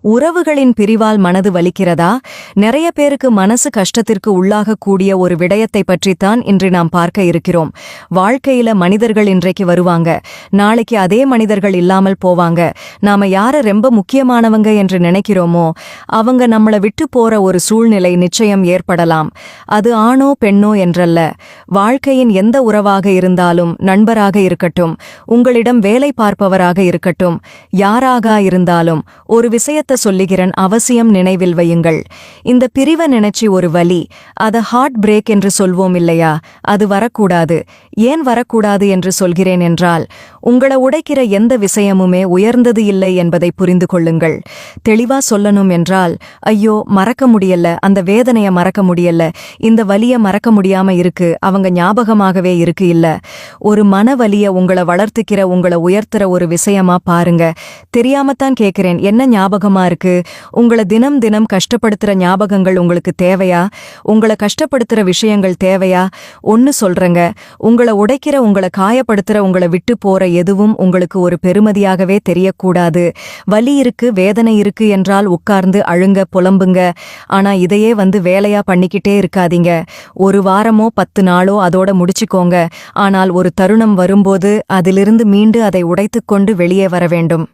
உறவுகளின் பிரிவால் மனது வலிக்கிறதா? நிறைய பேருக்கு மனசு கஷ்டத்திற்கு உள்ளாகக்கூடிய ஒரு விடயத்தை பற்றித்தான் இன்று நாம் பார்க்க இருக்கிறோம். வாழ்க்கையில மனிதர்கள் இன்றைக்கு வருவாங்க, நாளைக்கு அதே மனிதர்கள் இல்லாமல் போவாங்க. நாம யார ரொம்ப முக்கியமானவங்க என்று நினைக்கிறோமோ அவங்க நம்மள விட்டு போற ஒரு சூழ்நிலை நிச்சயம் ஏற்படலாம். அது ஆணோ பெண்ணோ என்றல்ல, வாழ்க்கையின் எந்த உறவாக இருந்தாலும், நண்பராக இருக்கட்டும், உங்களிடம் வேலை பார்ப்பவராக இருக்கட்டும், யாராக இருந்தாலும் ஒரு விஷயத்த சொல்லுகிறேன், அவசியம் நினைவில் வையுங்கள். இந்த பிரிவை நினைச்சி ஒரு வலி, அத ஹார்ட் பிரேக் என்று சொல்வோம் இல்லையா? அது வரக்கூடாது. ஏன் வரக்கூடாது என்று சொல்கிறேன் என்றால், உங்களை உடைக்கிற எந்த விஷயமுமே உயர்ந்தது இல்லை என்பதை புரிந்து கொள்ளுங்கள். தெளிவா சொல்லணும் என்றால், ஐயோ மறக்க முடியல, அந்த வேதனைய மறக்க முடியல, இந்த வலிய மறக்க முடியாம இருக்கு, அவங்க ஞாபகமாகவே இருக்கு இல்ல. ஒரு மனவலிய உங்களை வளர்த்துக்கிற, உங்களை உயர்த்துற ஒரு விஷயமா பாருங்க. தெரியாமத்தான் கேட்கிறேன், என்ன ஞாபகமா இருக்கு? உங்களை தினம் தினம் கஷ்டப்படுத்துற ஞாபகங்கள் உங்களுக்கு தேவையா? உங்களை கஷ்டப்படுத்துற விஷயங்கள் தேவையா? ஒன்னு சொல்றேங்க, உங்களை உடைக்கிற, உங்களை காயப்படுத்துற, உங்களை விட்டு போற எதுவும் உங்களுக்கு ஒரு பெருமதியாகவே தெரியக்கூடாது. வலி இருக்கு, வேதனை இருக்கு என்றால் உட்கார்ந்து அழுங்க, புலம்புங்க. ஆனா இதையே வேலையா பண்ணிக்கிட்டே இருக்காதீங்க. ஒரு வாரமோ 10 நாளோ அதோட முடிச்சுக்கோங்க. ஆனால் ஒரு தருணம் வரும்போது அதிலிருந்து மீண்டு அதை உடைத்துக்கொண்டு வெளியே வர வேண்டும்.